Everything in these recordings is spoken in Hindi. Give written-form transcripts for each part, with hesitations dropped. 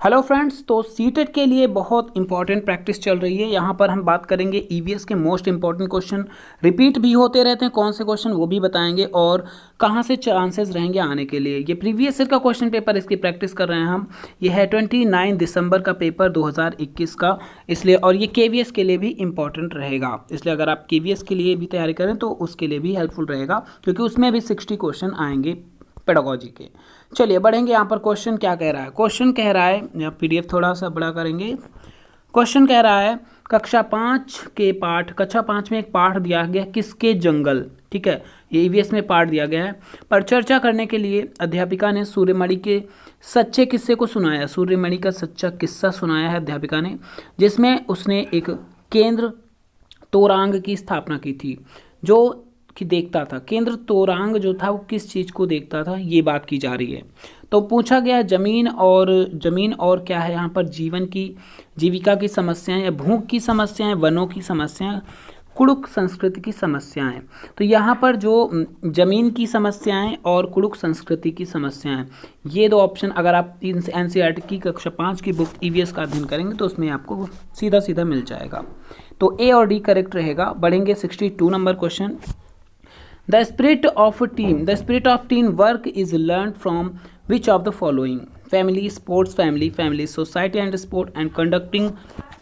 हेलो फ्रेंड्स, तो सीटेट के लिए बहुत इंपॉर्टेंट प्रैक्टिस चल रही है। यहाँ पर हम बात करेंगे ईवीएस के मोस्ट इंपॉर्टेंट क्वेश्चन, रिपीट भी होते रहते हैं, कौन से क्वेश्चन वो भी बताएंगे और कहाँ से चांसेस रहेंगे आने के लिए। ये प्रीवियस ईयर का क्वेश्चन पेपर, इसकी प्रैक्टिस कर रहे हैं हम। ये है 29 दिसंबर का पेपर 2021 का, इसलिए और ये केवीएस के लिए भी इंपॉर्टेंट रहेगा। इसलिए अगर आप केवीएस के लिए भी तैयारी करें तो उसके लिए भी हेल्पफुल रहेगा, क्योंकि उसमें भी 60 क्वेश्चन आएंगे पेडागोजी के। चलिए बढ़ेंगे। यहाँ पर क्वेश्चन क्या कह रहा है? क्वेश्चन कह रहा है, या पीडीएफ थोड़ा सा बड़ा करेंगे। क्वेश्चन कह रहा है कक्षा 5 में एक पाठ दिया गया, किसके जंगल। ठीक है, ये ईवीएस में पाठ दिया गया है। पर चर्चा करने के लिए अध्यापिका ने सूर्यमणि के सच्चे किस्से को सुनाया। सूर्यमणि का सच्चा किस्सा सुनाया है अध्यापिका ने, जिसमें उसने एक केंद्र तोरांग की स्थापना की थी, जो कि देखता था। केंद्र तोरांग जो था वो किस चीज़ को देखता था, ये बात की जा रही है। तो पूछा गया जमीन और क्या है यहाँ पर, जीवन की जीविका की समस्याएं, या भूख की समस्याएं, वनों की समस्याएं, कुड़ुक संस्कृति की समस्याएं। तो यहाँ पर जो जमीन की समस्याएं और कुड़ुक संस्कृति की समस्याएं, ये दो ऑप्शन अगर आप एनसीईआरटी की कक्षा 5 की बुक ईवीएस का अध्ययन करेंगे तो उसमें आपको सीधा सीधा मिल जाएगा। तो ए और डी करेक्ट रहेगा। बढ़ेंगे 62 number question. The spirit of team work is learned from which of the following? Family, sports, family, society and sport, and conducting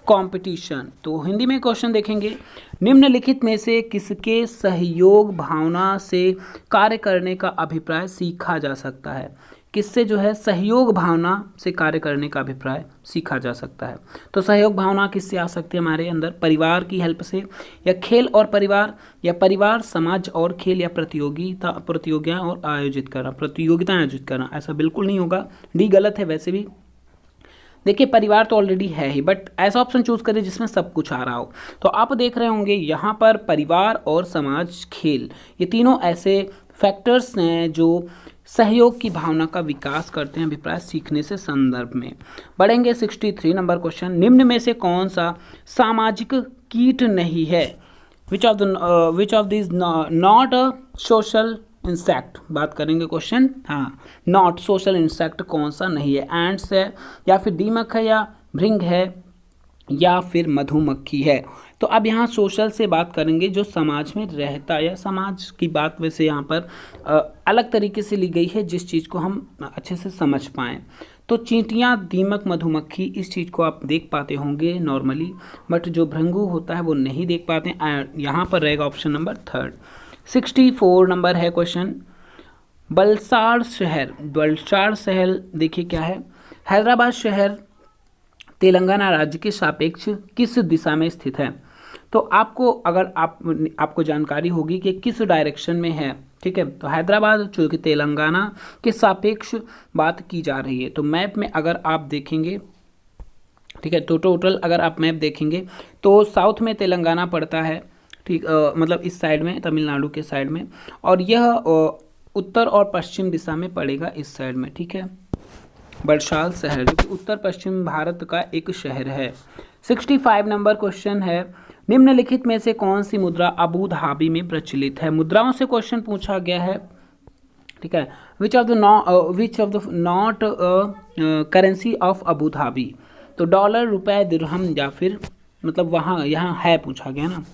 competition. तो हिंदी में क्वेश्चन देखेंगे, निम्नलिखित में से किसके सहयोग भावना से कार्य करने का अभिप्राय सीखा जा सकता है। किससे जो है सहयोग भावना से कार्य करने का अभिप्राय सीखा जा सकता है। तो सहयोग भावना किससे आ सकती है हमारे अंदर? परिवार की हेल्प से, या खेल और परिवार, या परिवार समाज और खेल, या प्रतियोगिताएं आयोजित करना। ऐसा बिल्कुल नहीं होगा, डी गलत है। वैसे भी देखिए परिवार तो ऑलरेडी है ही, बट ऐसा ऑप्शन चूज करें जिसमें सब कुछ आ रहा हो। तो आप देख रहे होंगे यहाँ पर परिवार और समाज खेल, ये तीनों ऐसे फैक्टर्स हैं जो सहयोग की भावना का विकास करते हैं अभिप्राय सीखने से संदर्भ में। बढ़ेंगे 63 नंबर क्वेश्चन। निम्न में से कौन सा सामाजिक कीट नहीं है? Which of this not a social insect. बात करेंगे क्वेश्चन, हाँ, नॉट सोशल इंसेक्ट कौन सा नहीं है? एंड्स है, या फिर दीमक है, या भृंग है, या फिर मधुमक्खी है। तो अब यहाँ सोशल से बात करेंगे, जो समाज में रहता है, या समाज की बात वैसे यहाँ पर अलग तरीके से ली गई है जिस चीज़ को हम अच्छे से समझ पाएँ। तो चींटियाँ, दीमक, मधुमक्खी, इस चीज़ को आप देख पाते होंगे नॉर्मली, बट जो भृंगु होता है वो नहीं देख पाते। यहाँ पर रहेगा ऑप्शन नंबर 3। 64 नंबर है क्वेश्चन। बलसाड़ शहर देखिए क्या है? हैदराबाद शहर तेलंगाना राज्य के सापेक्ष किस दिशा में स्थित है? तो आपको जानकारी होगी कि किस डायरेक्शन में है। ठीक है, तो हैदराबाद जो कि तेलंगाना के सापेक्ष बात की जा रही है। तो मैप में अगर आप देखेंगे, ठीक है, तो टोटल अगर आप मैप देखेंगे तो साउथ में तेलंगाना पड़ता है, ठीक, मतलब इस साइड में, तमिलनाडु के साइड में, और यह उत्तर और पश्चिम दिशा में पड़ेगा इस साइड में। ठीक है, बलसाड़ शहर जो कि उत्तर पश्चिम भारत का एक शहर है। 65 नंबर क्वेश्चन है, निम्नलिखित में से कौन सी मुद्रा अबू धाबी में प्रचलित है? मुद्राओं से क्वेश्चन पूछा गया है। ठीक है, which of the not currency of Abu Dhabi. तो डॉलर, रुपए, दिरहम, या फिर मतलब वहाँ यहाँ है पूछा गया ना,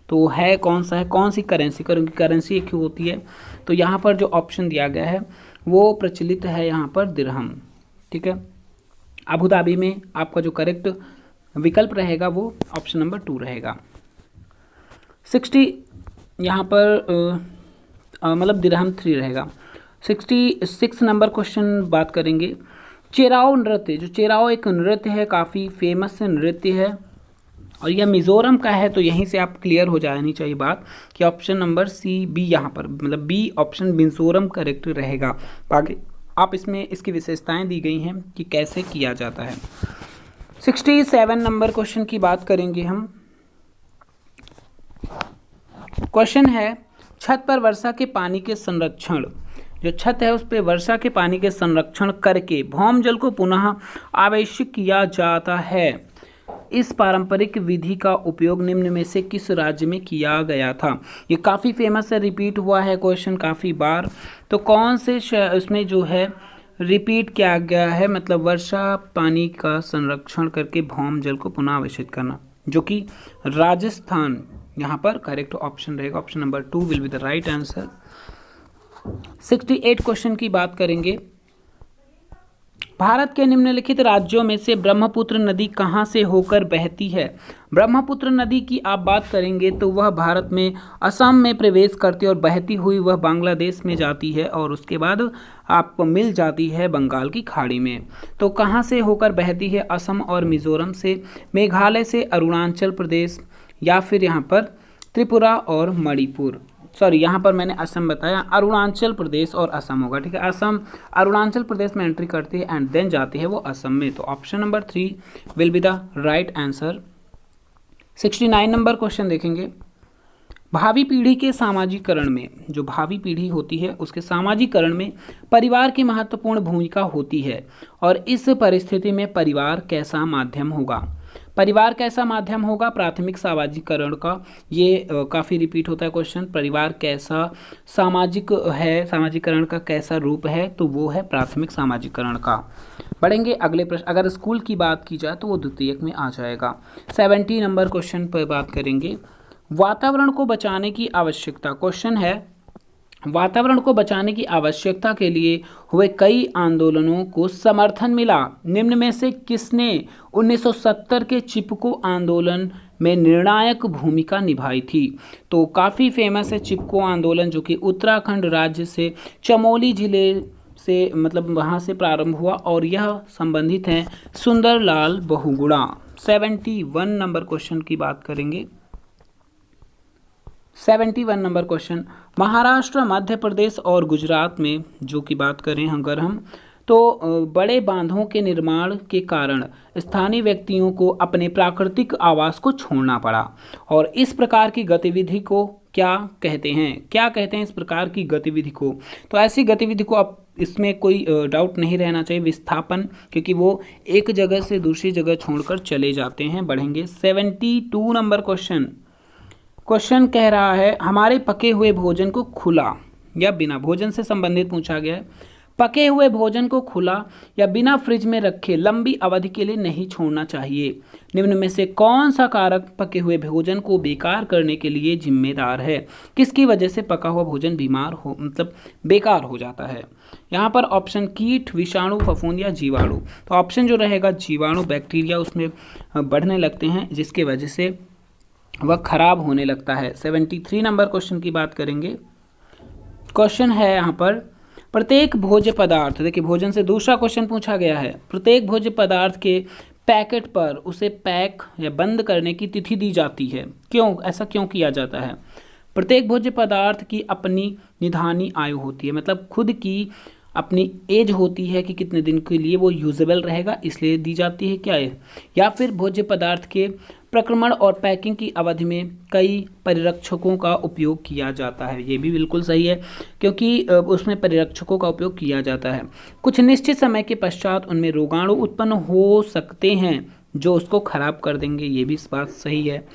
तो है कौन सा है, कौन सी करेंसी? करेंसी एक ही होती है। तो यहाँ पर जो ऑप्शन दिया गया है वो प्रचलित है यहाँ पर दिरहम। ठीक है, अबू धाबी में आपका जो करेक्ट विकल्प रहेगा वो ऑप्शन नंबर 2 रहेगा। 60 यहाँ पर मतलब दिरहम 3 रहेगा। 66 नंबर क्वेश्चन बात करेंगे, चेराओ नृत्य। जो चेराओ एक नृत्य है, काफ़ी फेमस नृत्य है, और यह मिजोरम का है। तो यहीं से आप क्लियर हो जानी चाहिए बात कि ऑप्शन नंबर सी, बी, यहाँ पर मतलब बी ऑप्शन मिजोरम करेक्ट रहेगा। आगे आप इसमें इसकी विशेषताएं दी गई हैं कि कैसे किया जाता है। 67 नंबर क्वेश्चन की बात करेंगे हम। क्वेश्चन है, छत पर वर्षा के पानी के संरक्षण, जो छत है उस पर वर्षा के पानी के संरक्षण करके भौम जल को पुनः आवेशित किया जाता है। इस पारंपरिक विधि का उपयोग निम्न में से किस राज्य में किया गया था? ये काफ़ी फेमस है, रिपीट हुआ है क्वेश्चन काफ़ी बार। तो कौन से उसमें जो है रिपीट किया गया है, मतलब वर्षा पानी का संरक्षण करके भौम जल को पुनः आवेशित करना, जो कि राजस्थान यहाँ पर करेक्ट ऑप्शन रहेगा। Option number 2 will be the right answer. 68 question की बात करेंगे। भारत के निम्नलिखित राज्यों में से ब्रह्मपुत्र नदी कहाँ से होकर बहती है? ब्रह्मपुत्र नदी की आप बात करेंगे तो वह भारत में असम में प्रवेश करती है और बहती हुई वह बांग्लादेश में जाती है और उसके बाद आपको मिल जाती है बंगाल की खाड़ी में। तो कहाँ से होकर बहती है? असम और मिजोरम से, मेघालय से, अरुणाचल प्रदेश, या फिर यहाँ पर त्रिपुरा और मणिपुर। सॉरी, यहाँ पर मैंने असम बताया, अरुणाचल प्रदेश और असम होगा। ठीक है, असम अरुणाचल प्रदेश में एंट्री करती है एंड देन जाती है वो असम में। तो option number 3 will be the right answer. 69 number question देखेंगे। भावी पीढ़ी के सामाजिकरण में, जो भावी पीढ़ी होती है उसके सामाजिकरण में परिवार की महत्वपूर्ण भूमिका होती है और इस परिस्थिति में परिवार कैसा माध्यम होगा? परिवार कैसा माध्यम होगा? प्राथमिक सामाजिकरण का, ये काफ़ी रिपीट होता है क्वेश्चन। परिवार कैसा सामाजिक है, सामाजिकरण का कैसा रूप है? तो वो है प्राथमिक सामाजिकरण का। बढ़ेंगे अगले प्रश्न। अगर स्कूल की बात की जाए तो वो द्वितीयक में आ जाएगा। 70 नंबर क्वेश्चन पर बात करेंगे। वातावरण को बचाने की आवश्यकता, क्वेश्चन है वातावरण को बचाने की आवश्यकता के लिए हुए कई आंदोलनों को समर्थन मिला। निम्न में से किसने 1970 के चिपको आंदोलन में निर्णायक भूमिका निभाई थी? तो काफ़ी फेमस है चिपको आंदोलन, जो कि उत्तराखंड राज्य से चमोली जिले से, मतलब वहाँ से प्रारंभ हुआ और यह संबंधित हैं सुंदरलाल बहुगुणा। 71 नंबर क्वेश्चन की बात करेंगे। 71 नंबर क्वेश्चन। महाराष्ट्र, मध्य प्रदेश और गुजरात में जो की बात करें अगर हम, तो बड़े बांधों के निर्माण के कारण स्थानीय व्यक्तियों को अपने प्राकृतिक आवास को छोड़ना पड़ा और इस प्रकार की गतिविधि को क्या कहते हैं? क्या कहते हैं इस प्रकार की गतिविधि को? तो ऐसी गतिविधि को आप, इसमें कोई डाउट नहीं रहना चाहिए, विस्थापन, क्योंकि वो एक जगह से दूसरी जगह छोड़कर चले जाते हैं। बढ़ेंगे 72 नंबर क्वेश्चन। क्वेश्चन कह रहा है हमारे पके हुए भोजन को खुला या बिना, भोजन से संबंधित पूछा गया है। पके हुए भोजन को खुला या बिना फ्रिज में रखे लंबी अवधि के लिए नहीं छोड़ना चाहिए। निम्न में से कौन सा कारक पके हुए भोजन को बेकार करने के लिए जिम्मेदार है? किसकी वजह से पका हुआ भोजन बीमार हो, मतलब बेकार हो जाता है? यहाँ पर ऑप्शन कीट, विषाणु, फफूंद या जीवाणु। तो ऑप्शन जो रहेगा जीवाणु, बैक्टीरिया उसमें बढ़ने लगते हैं जिसकी वजह से वह खराब होने लगता है। 73 नंबर क्वेश्चन की बात करेंगे। क्वेश्चन है यहाँ पर प्रत्येक भोज्य पदार्थ, देखिए भोजन से दूसरा क्वेश्चन पूछा गया है। प्रत्येक भोज्य पदार्थ के पैकेट पर उसे पैक या बंद करने की तिथि दी जाती है। क्यों, ऐसा क्यों किया जाता है? प्रत्येक भोज्य पदार्थ की अपनी निधानी आयु होती है, मतलब खुद की अपनी एज होती है कि कितने दिन के लिए वो यूजेबल रहेगा, इसलिए दी जाती है क्या है? या फिर भोज्य पदार्थ के प्रक्रमण और पैकिंग की अवधि में कई परिरक्षकों का उपयोग किया जाता है। ये भी बिल्कुल सही है, क्योंकि उसमें परिरक्षकों का उपयोग किया जाता है। कुछ निश्चित समय के पश्चात उनमें रोगाणु उत्पन्न हो सकते हैं जो उसको खराब कर देंगे। ये भी बात सही है।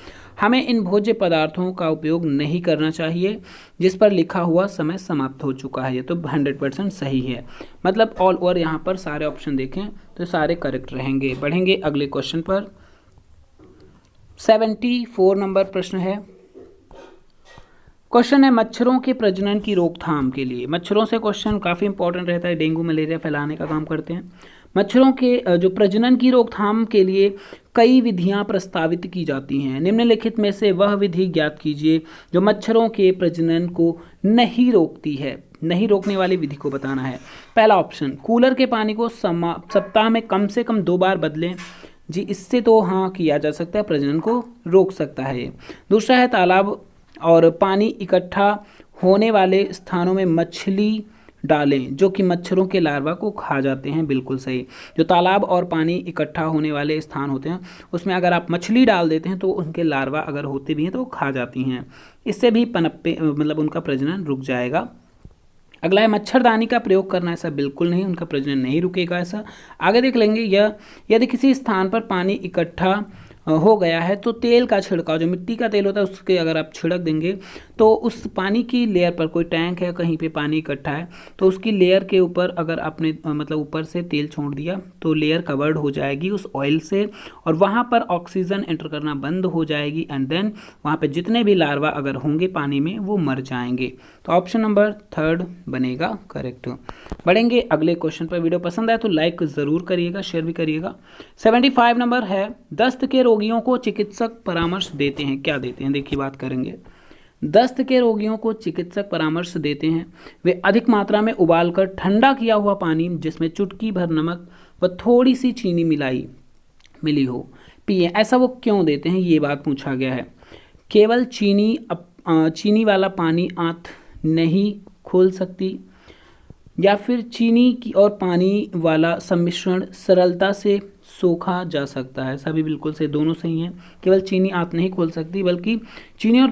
हमें इन भोज्य पदार्थों का उपयोग नहीं करना चाहिए जिस पर लिखा हुआ समय समाप्त हो चुका है। ये तो 100% सही है, मतलब ऑल ओवर यहाँ पर सारे ऑप्शन देखें तो सारे करेक्ट रहेंगे। बढ़ेंगे अगले क्वेश्चन पर। 74 नंबर प्रश्न है। क्वेश्चन है मच्छरों के प्रजनन की रोकथाम के लिए। मच्छरों से क्वेश्चन काफ़ी इंपॉर्टेंट रहता है, डेंगू मलेरिया फैलाने का काम करते हैं। मच्छरों के जो प्रजनन की रोकथाम के लिए कई विधियां प्रस्तावित की जाती हैं। निम्नलिखित में से वह विधि ज्ञात कीजिए जो मच्छरों के प्रजनन को नहीं रोकती है। नहीं रोकने वाली विधि को बताना है। पहला ऑप्शन, कूलर के पानी को सप्ताह में कम से कम 2 बार बदलें। जी, इससे तो हाँ किया जा सकता है, प्रजनन को रोक सकता है। दूसरा है तालाब और पानी इकट्ठा होने वाले स्थानों में मछली डालें जो कि मच्छरों के लार्वा को खा जाते हैं। बिल्कुल सही। जो तालाब और पानी इकट्ठा होने वाले स्थान होते हैं उसमें अगर आप मछली डाल देते हैं तो उनके लार्वा अगर होते भी हैं तो वो खा जाती हैं। इससे भी पनप्पे, मतलब उनका प्रजनन रुक जाएगा। अगला है मच्छरदानी का प्रयोग करना। ऐसा बिल्कुल नहीं, उनका प्रजनन नहीं रुकेगा। ऐसा आगे देख लेंगे। यदि किसी स्थान पर पानी इकट्ठा हो गया है तो तेल का छिड़काव, जो मिट्टी का तेल होता है उसके अगर आप छिड़क देंगे तो उस पानी की लेयर पर कोई टैंक है, कहीं पे पानी इकट्ठा है, तो उसकी लेयर के ऊपर अगर आपने मतलब ऊपर से तेल छोड़ दिया तो लेयर कवर्ड हो जाएगी उस ऑयल से, और वहाँ पर ऑक्सीजन एंटर करना बंद हो जाएगी, एंड देन वहाँ पे जितने भी लार्वा अगर होंगे पानी में वो मर जाएंगे। तो ऑप्शन नंबर 3 बनेगा करेक्ट। बढ़ेंगे अगले क्वेश्चन पर। वीडियो पसंद आए तो लाइक ज़रूर करिएगा, शेयर भी करिएगा। 75 नंबर है, दस्त के रोगियों को चिकित्सक परामर्श देते हैं, क्या देते हैं? देखिए बात करेंगे। दस्त के रोगियों को चिकित्सक परामर्श देते हैं वे अधिक मात्रा में उबालकर ठंडा किया हुआ पानी जिसमें चुटकी भर नमक व थोड़ी सी चीनी मिली हो पिए। ऐसा वो क्यों देते हैं, ये बात पूछा गया है। केवल चीनी वाला पानी आंत नहीं खोल सकती, या फिर चीनी की और पानी वाला सम्मिश्रण सरलता से सोखा जा सकता है। सभी बिल्कुल से, दोनों सही हैं। केवल चीनी आंत नहीं खोल सकती, बल्कि चीनी और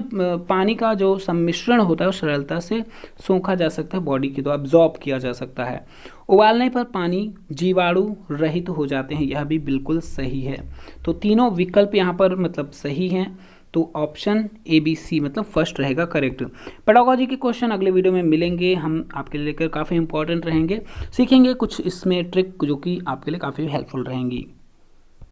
पानी का जो सम्मिश्रण होता है वो सरलता से सोखा जा सकता है, बॉडी की तो अब्जॉर्ब किया जा सकता है। उबालने पर पानी जीवाणु रहित हो जाते हैं, यह भी बिल्कुल सही है। तो तीनों विकल्प यहाँ पर मतलब सही हैं, तो ऑप्शन ABC मतलब फर्स्ट रहेगा करेक्ट। पेडागोजी के क्वेश्चन अगले वीडियो में मिलेंगे, हम आपके लिए लेकर काफ़ी इंपॉर्टेंट रहेंगे, सीखेंगे कुछ इसमें ट्रिक जो कि आपके लिए काफ़ी हेल्पफुल रहेंगी।